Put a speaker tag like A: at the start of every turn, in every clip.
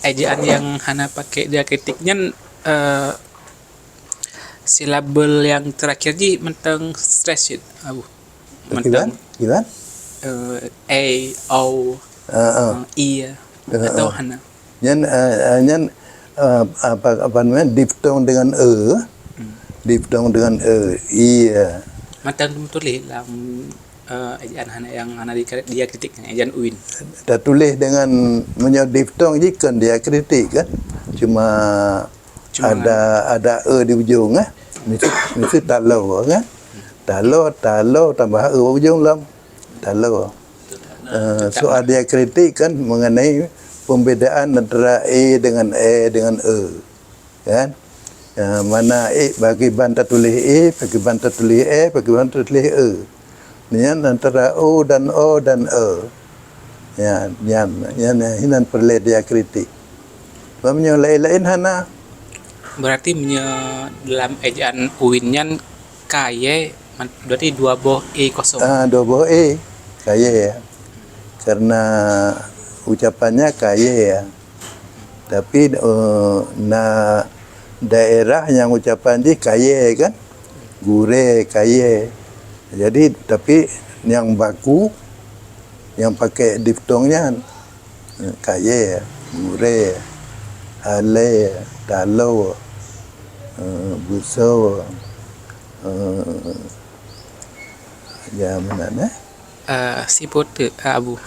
A: Ejaan yang Hana pakai diakritiknya silabel yang terakhir ji mentang stress it abu mentang
B: Gimana?
A: a o i atau Hana
B: apa namanya diftong dengan diftong dengan iya
A: mentang tulis dalam ejaan Hana yang Hana diakritik ejaan Uin
B: dah tulis dengan diftong je kan dia kritik kan cuma ada di ujung mesti talau kan talau tambah ujung lam talau soal dia kritik kan mengenai pembedaan antara dengan dengan kan mana bagi bantah tulis bagi bantah tulis bagi bantah tulis ni antara o dan yan hinan perlu dia kritik namanya lain-lain Hana
A: berarti dalam ejaan Uinnya kaye berarti 2 boh kosong
B: 2 boh kaye ya karena ucapannya kaye ya tapi daerah yang ucapan di kaye kan gure kaye jadi tapi yang baku yang pakai diftongnya kaye gure ale talau buso ya mana
A: siput abu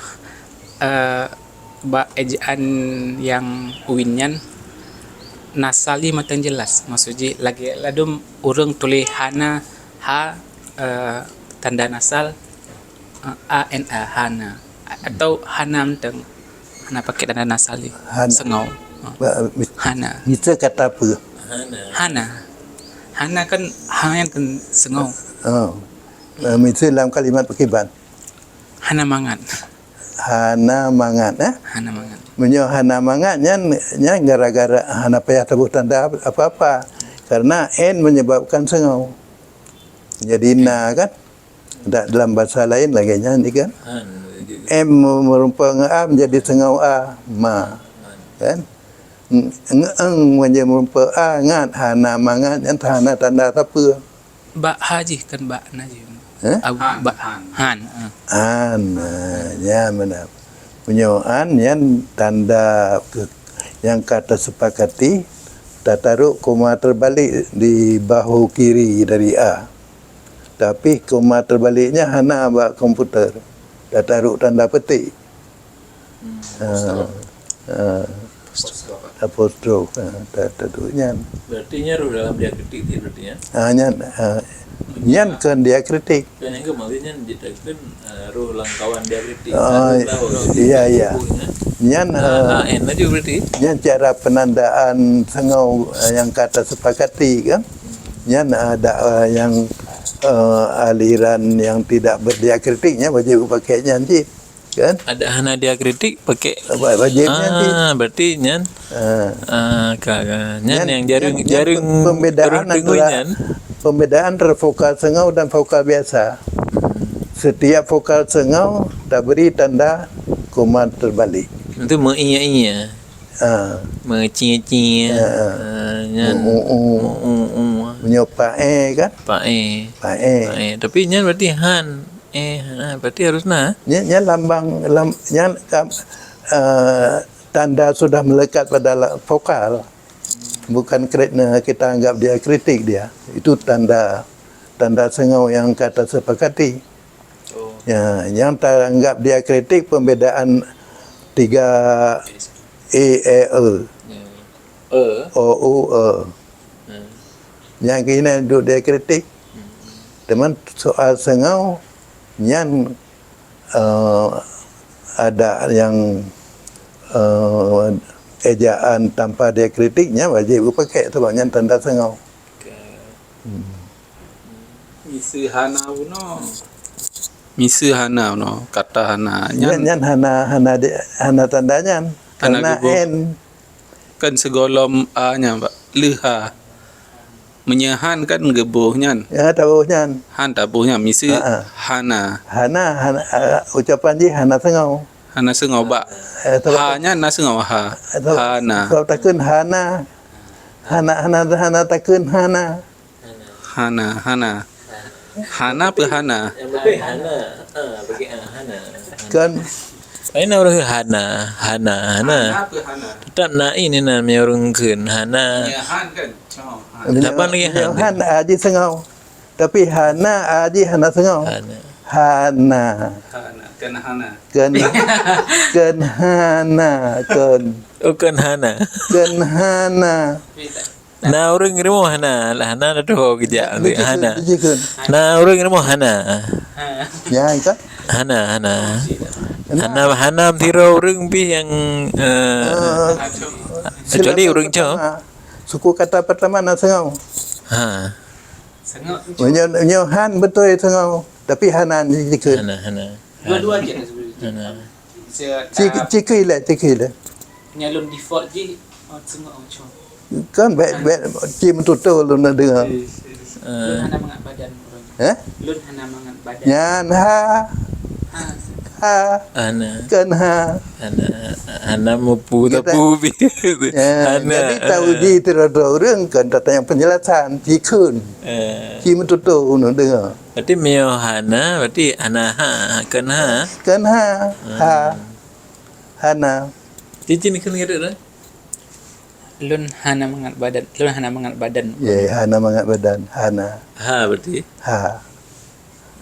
A: ejaan yang Uinnya nasali matang jelas maksudnya lagi ladum urang tulis Hana tanda nasal ana Hana atau Hana mentang Hana pakai tanda nasal sengau Hana
B: bisa kata apa
A: Hana kan yang kan sengau
B: misalnya dalam kalimat pakiban
A: Hana mangat
B: Hana mangat menyo Hana mangat nya gara-gara Hana payah tabuh tanda apa-apa karena n menyebabkan sengau jadi kan dalam bahasa lain lagi nya kan m merupakan a menjadi sengau a ma kan menjadi merupakan a ngat Hana mangat yang Hana tanda apa
A: bak haji kan bak naji bak han
B: ya benar penyoan yang tanda yang kata sepakati tak taruh koma terbalik di bahu kiri dari A tapi koma terbaliknya Hana buat komputer tak taruh tanda petik apostrof tak taruhnya
C: berarti nyaru dalam diakritik berarti ya
B: nyan kan dia kritik
C: kan yang maksudnya kan ru langkawan dia kritik
B: iya nyan
C: aja berarti
B: nyan cara penandaan sengau yang kata sepakati kan nyan ada yang aliran yang tidak berdiakritiknya wajib pakai nyanyi kan
C: ada Hana diakritik pakai
B: wajib nyanyi
C: berarti nyan nyan yang jaring
B: pembedaan antara vokal sengau dan vokal biasa. Setiap vokal sengau tak beri tanda koma terbalik.
C: Itu mengiya-iya. Mengia-cia.
B: Menyo pae kan?
C: Pae. Tapi nyan berarti han. Berarti harus na.
B: Nyan lambang tanda sudah melekat pada vokal. Bukan kerana kita anggap dia kritik dia. Itu tanda sengau yang kata sepakati. Ya, yang tak anggap dia kritik pembedaan 3 o u yang kena duduk dia kritik. Teman soal sengau yang ada yang ejaan tanpa dia kritiknya wajib pakai sebabnya tanda sengau.
A: Misi Hana kata Hana
B: nyan Hana tandanya karena n
A: kan segolom a nya Pak leha menyahan kan gebuhnya.
B: Ya tabuhnya.
A: Han tabuhnya misi
B: Ha.
A: hana.
B: Hana ucapan ji hana sengau.
A: Hana sengau ba. Hanya na sengau ha. Hana.
B: Sebab takun hana takun hana.
A: Hana. Hana apa hana?
C: Bagi hana. Bagi hana.
B: Kan
C: Lain orang hana.
A: apa hana?
C: Tak nak ini namanya orang kun hana.
A: Menyahan kan. Oh,
C: Lapan lagi hana.
B: Han aji sengau. Tapi hana aji hana sengau.
C: Hana.
B: Hana.
A: hana. Kan hana.
B: Ken hana.
C: Bukan hana.
B: Ken hana.
C: Nah orang ini mau hana. Lah hana dah tahu kerja. Hana.
B: Jikun.
C: Nah orang ini mau hana.
B: Ya kan?
C: Hana. Hana tiro orang bi yang kecuali orang Jawa.
B: Suku kata pertama na sengau.
C: Ha.
A: Sengau.
B: Menyo han betul sengau. Tapi hanan jikun.
C: Hana.
A: Dua-dua je lah sebenarnya.
C: Hana.
A: Saya
B: Cikui lah.
A: nyalon default je sengau macam.
B: Kan baik cim tutul lu nak dengar.
A: Lun hana mangat badan orang. Lun hana mangat badan.
B: Nyan ha
C: Hana.
B: kan ha.
C: Hana mupu tapu bi.
B: Jadi tahu ji terada orang kan datang yang penjelasan cikun. Cim tutul lu dengar.
C: Berarti meo hana, berarti hana ha, kan ha.
B: Kan ha. Hana.
C: Cincin kan kira dah.
A: Lun hana mangat badan.
B: Ya, hana mangat badan. Hana.
C: Ha berarti.
B: Ha.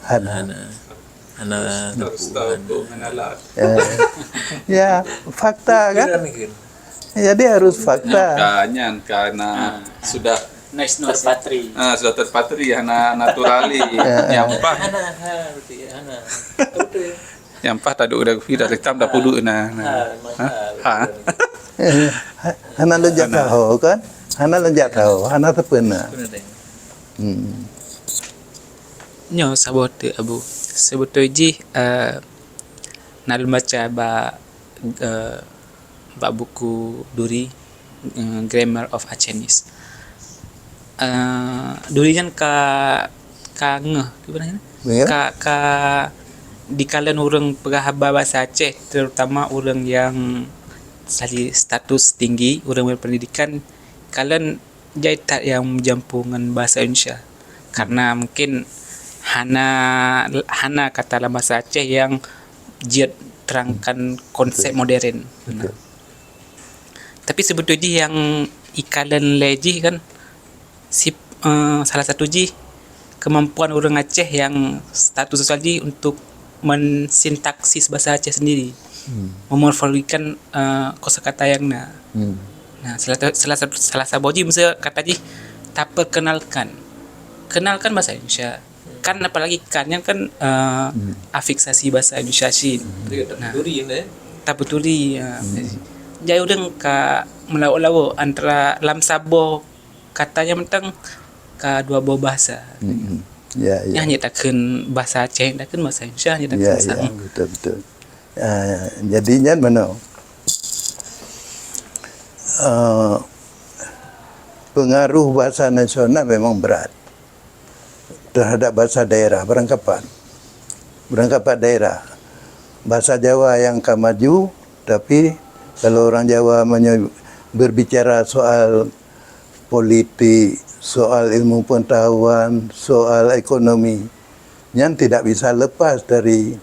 B: Hana.
C: Hana tapu.
B: Ya, fakta kan? Jadi harus fakta.
A: Karena sudah terpatri. Sudah terpatri hana naturali. Nyampah.
C: Hana berarti hana.
A: Nyampah tak ada udah dah rekam dah pudu na. Ha.
B: Hana lenjat tahu kan? Hana lenjat tahu. Hana terpena.
A: Nyo sabote abu. Sebetulnya nal baca ba buku Duri Grammar of Achenese. Duri kan ka ngeh gimana
B: Ya.
A: ka di kalangan orang perahaba bahasa Aceh, terutama orang yang status tinggi, orang berpendidikan, kalian jaitat yang menjampungan bahasa Indonesia. Karena mungkin hana kata dalam bahasa Aceh yang dia terangkan konsep modern. Nah. Tapi sebetulnya yang ikalan leji kan salah satu kemampuan orang Aceh yang status sosial untuk mensintaksis bahasa Aceh sendiri, memorfologikan kosakata yang nah salah satu misalnya kata tak perkenalkan bahasa Indonesia kan, apalagi kannya kan afiksasi bahasa Indonesia sih. Nah, tak betuli jadi udah ka melau-lau antara lam sabo katanya mentang ka dua buah bahasa.
B: Ya.
A: Hanya takkan bahasa Aceh, takkan bahasa Indonesia, hanya takkan
B: Ya, betul. Jadinya mana? Pengaruh bahasa nasional memang berat terhadap bahasa daerah, berangkapan daerah. Bahasa Jawa yang maju, tapi kalau orang Jawa berbicara soal politik, soal ilmu pengetahuan, soal ekonomi, yang tidak bisa lepas dari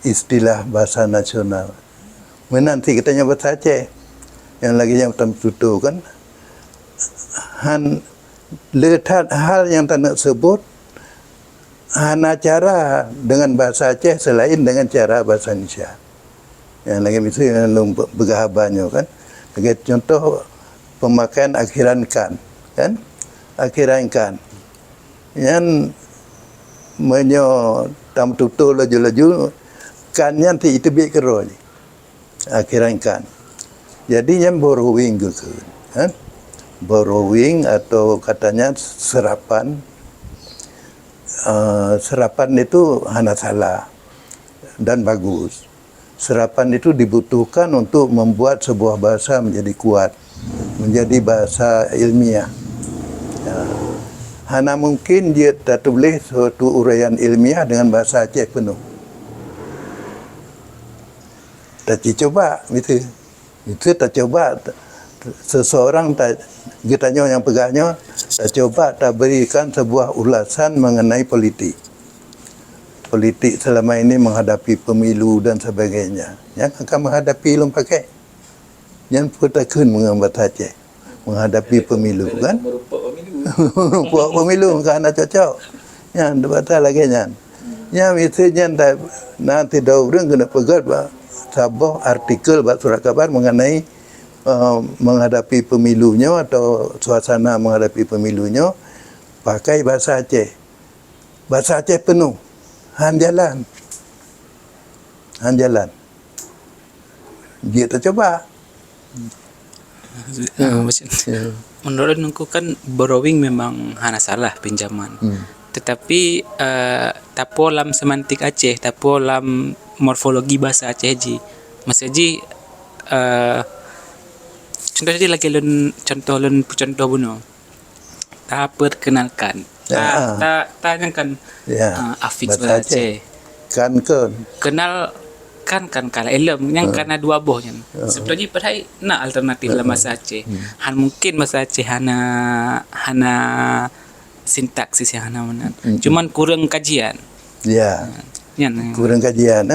B: istilah bahasa nasional. Nanti kita nyebut Aceh, yang lagi yang tutu kan, letak hal yang tak nak sebut, hana cara dengan bahasa Aceh selain dengan cara bahasa Indonesia. Yang lagi misalnya bergahabannya kan, sebagai contoh pemakaian akhiran kan. Akhiran yang tam tutul laju kan yang ti itu bi kero akhiran kan. Jadi yang borrowing gitu kan, borrowing atau katanya serapan. Serapan itu hana salah dan bagus. Serapan itu dibutuhkan untuk membuat sebuah bahasa menjadi kuat, menjadi bahasa ilmiah. Ya. hana mungkin dia tak tulis suatu uraian ilmiah dengan bahasa Aceh penuh. Tak coba gitu. Itu tak coba seseorang tak kitanya yang pegahnya tak coba tak berikan sebuah ulasan mengenai politik. Politik selama ini menghadapi pemilu dan sebagainya. Yang akan menghadapi lom pakai. Yang putakun mengambat Aceh menghadapi pemilu kan. Buat pemilu kan nak cocok. Yang debat lagi nyan. Yang misalnya nanti dah orang kena pegat sebuah artikel buat surat kabar mengenai menghadapi pemilunya atau suasana menghadapi pemilunya pakai bahasa Aceh. Bahasa Aceh penuh. Han jalan. Dia tercoba.
A: Menurut aku kan borrowing memang hana salah pinjaman. Tetapi tapo lam semantik Aceh, tapo lam morfologi bahasa Aceh ji. Maksud ji contoh tadi lagi contoh buno. Tak perkenalkan. Tak kan Afiz bahasa Aceh.
B: Kan.
A: Kenal kan kala elem yang karena dua boh yang sebetulnya padahal nak alternatif dalam bahasa Aceh. Han mungkin bahasa Aceh hana sintaksis yang hana mana. Cuman kurang kajian.
B: Ya.
A: Yan.
B: Kurang kajian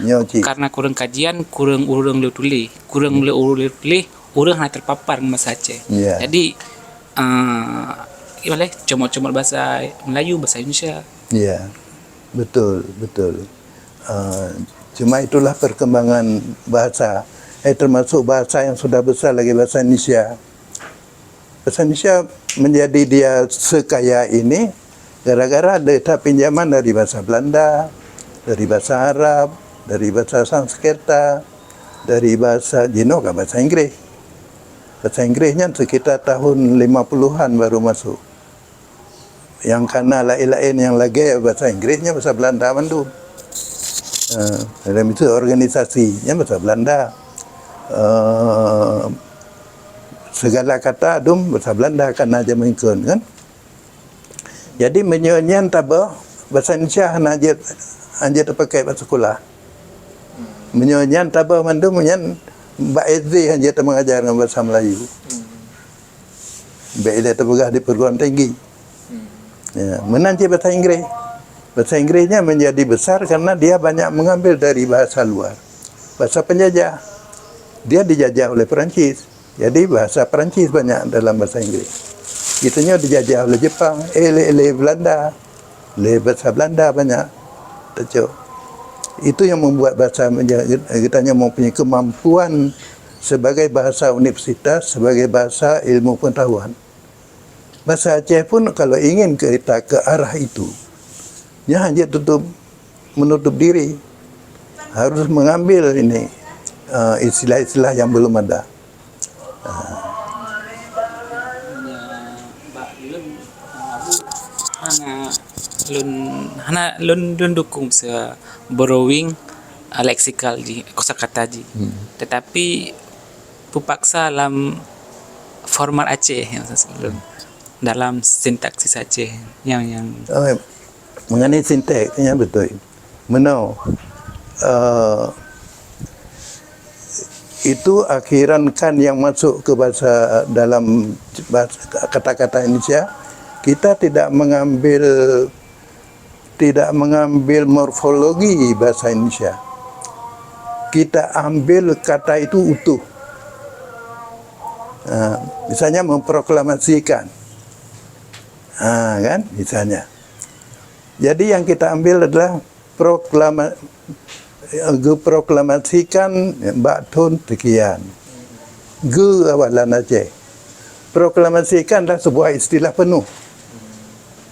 B: nyoci.
A: Karena kurang kajian, kurang urang le tulis. Kurang le urang tulis, urang hana terpapar dengan bahasa Aceh.
B: Ya.
A: Jadi boleh comot-comot bahasa Melayu, bahasa Indonesia.
B: Ya. Betul. Cuma itulah perkembangan bahasa. Termasuk bahasa yang sudah besar lagi, bahasa Indonesia. Bahasa Indonesia menjadi dia sekaya ini gara-gara ada pinjaman dari bahasa Belanda, dari bahasa Arab, dari bahasa Sanskerta, dari bahasa Jinoka, bahasa Inggris. Bahasa Inggrisnya sekitar tahun 50-an baru masuk. Yang karena lain-lain yang lagi bahasa Inggrisnya bahasa Belanda mandu. Dalam itu organisasinya bahasa Belanda. Segala kata adum bahasa Belanda kan aja mengikut kan. Jadi menyanyian tabah bahasa Indonesia hanya terpakai bahasa sekolah. Menyanyian tabah mandu menyan Mbak Eze hanya mengajar bahasa Melayu. Mbak Eze terpegah di perguruan tinggi. Ya, menanti bahasa Inggris. Bahasa Inggrisnya menjadi besar karena dia banyak mengambil dari bahasa luar. Bahasa penjajah. Dia dijajah oleh Perancis. Jadi bahasa Perancis banyak dalam bahasa Inggris. Itunya dijajah oleh Jepang, Belanda. Bahasa Belanda banyak. Itu yang membuat bahasa kita mempunyai kemampuan sebagai bahasa universitas, sebagai bahasa ilmu pengetahuan. Bahasa Aceh pun kalau ingin kita ke arah itu, ya hanya menutup diri. Harus mengambil ini istilah-istilah yang belum ada.
A: Lun dukung se borrowing leksikal di kosakata ji. Tetapi pupaksa dalam format Aceh yang sebelum dalam sintaksis Aceh yang
B: mengenai sintaksnya betul. Itu akhiran kan yang masuk ke bahasa dalam kata-kata Indonesia, kita tidak mengambil morfologi bahasa Indonesia. Kita ambil kata itu utuh. Misalnya memproklamasikan. Kan misalnya. Jadi yang kita ambil adalah proklamasikan Baktun sekian. Awalan Aceh. Proklamasikan adalah sebuah istilah penuh.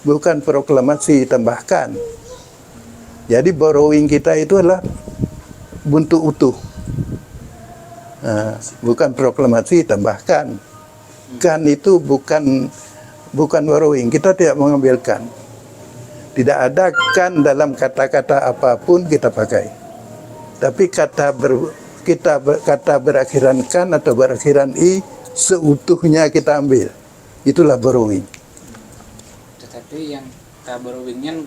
B: Bukan proklamasi tambahkan. Jadi borrowing kita itu adalah bentuk utuh. Bukan proklamasi tambahkan. Kan itu bukan borrowing. Kita tidak mengambilkan. Tidak ada kan dalam kata-kata apapun kita pakai. Tapi kata berakhiran kan atau berakhiran i seutuhnya kita ambil. Itulah borrowing.
A: Tapi yang tabarowingnya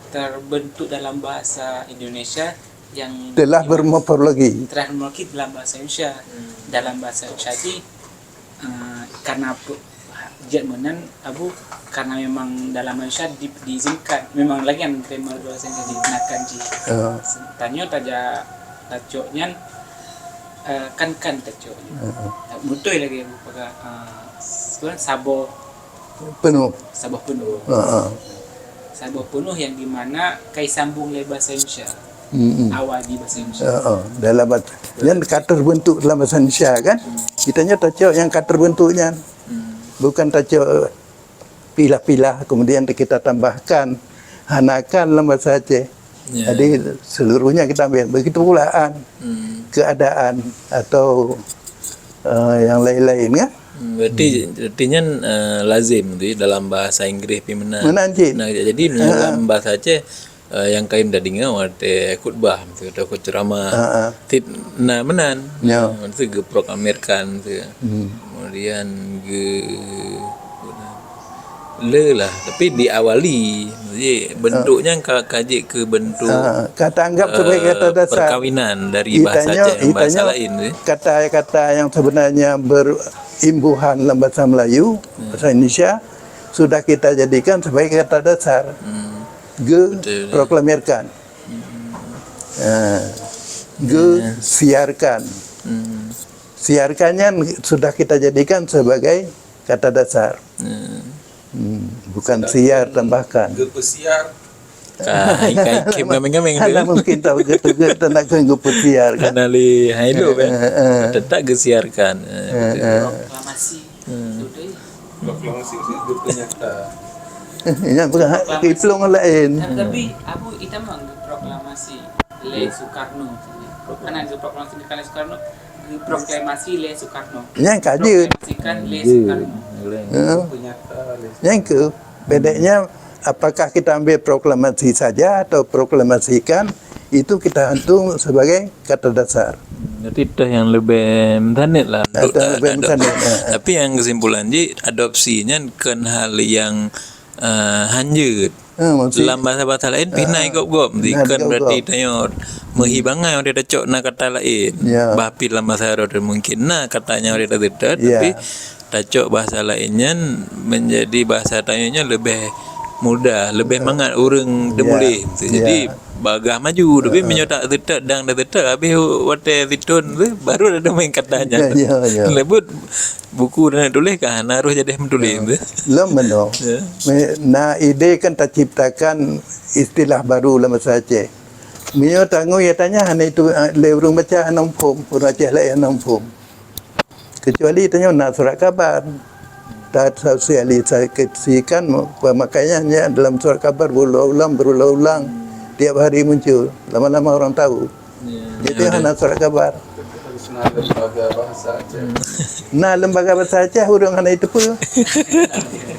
A: terbentuk dalam bahasa Indonesia yang
B: telah bermorfologi.
A: terminologi dalam bahasa Indonesia. Dalam bahasa Indonesia ini karena Jermanan abu karena memang dalam Indonesia diizinkan memang lagi yang terminologi bahasa Indonesia digunakan di tanya taja tacoknya kan tacoknya betul lagi buka sebenarnya sabah
B: Penuh.
A: sabah penuh sabah penuh yang dimana kai sambung le bahasa Indonesia awal di bahasa Indonesia
B: Dalam bahasa yang kata terbentuk dalam bahasa Indonesia kan, kitanya tacok yang kata terbentuknya, bukan tacok pilah-pilah kemudian kita tambahkan hanakan dalam bahasa Aceh. Jadi seluruhnya kita ambil. Begitu pulaan keadaan atau yang lain-lain kan.
C: Berarti artinya lazim tu dalam bahasa Inggris pimenan.
B: Menanjit.
C: Nah, jadi dalam bahasa Aceh yang kaim dah dengar waktu khutbah tu atau ceramah. Nah menan.
B: Ya.
C: Itu ge proklamirkan tu. Kemudian le lah tapi diawali jadi bentuknya kaji ke bentuk
B: Kata anggap sebagai kata dasar
C: perkawinan dari bahasa Aceh dan bahasa lain tu.
B: Kata-kata yang sebenarnya berimbuhan dalam bahasa Melayu, bahasa Indonesia sudah kita jadikan sebagai kata dasar. Proklamirkan. Siarkan. Siarkannya sudah kita jadikan sebagai kata dasar. Bukan siar tambahkan.
C: Pesiar. Kai kim gameng-gameng tu.
B: Anda mungkin tahu gitu nak ke pesiar kan.
C: Karena li hailu kan. Tetap gesiarkan.
A: proklamasi
D: Proklamasi itu ternyata
B: Yang bukan kiplong lain.
A: tapi abu kita mah proklamasi Le Soekarno kan ada proklamasi Le Soekarno proklamasi Le Soekarno
B: Yang kajut.
A: proklamasikan Le Soekarno
B: Yang ke bedanya apakah kita ambil proklamasi saja atau proklamasikan itu kita hitung sebagai kata dasar.
C: Nanti dah yang lebih mentanit lah.
B: Lebih mentanit.
C: Tapi yang kesimpulan je adopsinya kan hal yang hanjut. Dalam bahasa-bahasa lain pinai gop-gop. Kan berarti tanya menghibangan orang dah cok nak kata lain. Bahapi dalam bahasa Arab mungkin nak katanya orang dah tidak. Tapi tacok bahasa lainnya menjadi bahasa tanyanya lebih mudah, lebih mangat orang demulih. Jadi bagah maju tapi menyotak tetap dan dah tetap habis water ditun tu baru ada main katanya. Lebut buku dan tulis kan harus jadi menulis tu.
B: Lemeno. Nah ide kan terciptakan istilah baru dalam bahasa Aceh. Mio tangu ya tanya hanya itu leurung baca anam pom, orang Aceh lah anam pom. Kecuali tanya nak surat kabar. Tak sosialisasikan pemakaiannya dalam surat kabar berulang-ulang tiap hari muncul. Lama-lama orang tahu. Jadi hanya surat kabar.
D: lembaga bahasa Aceh.
B: Nah, lembaga bahasa Aceh orang hanya itu pun.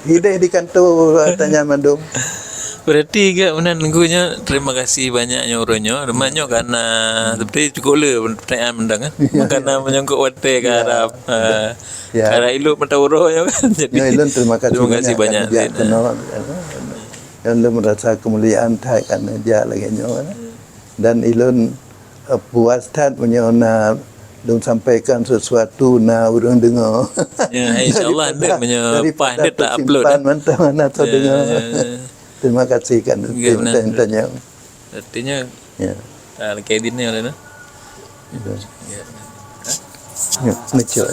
B: Hidayah di kantor tanya mandum.
C: Berarti ke menan nunggunya terima kasih banyaknya orangnya rumahnya karena seperti cukup le pertanyaan mendang kan karena menyangkut wate ke Arab karena ilu mentawurohnya kan jadi
B: terima kasih
C: banyak
B: yang lu merasa kemuliaan thai kan dia lagi nyo dan ilun puas tat menyona dong sampaikan sesuatu na orang dengar
C: ya insyaallah ada menyapa dia tak upload
B: mana tu dengar. Terima kasih kan tanya.
C: Artinya
B: ya.
C: Kayak ini oleh
B: Ya, lucu.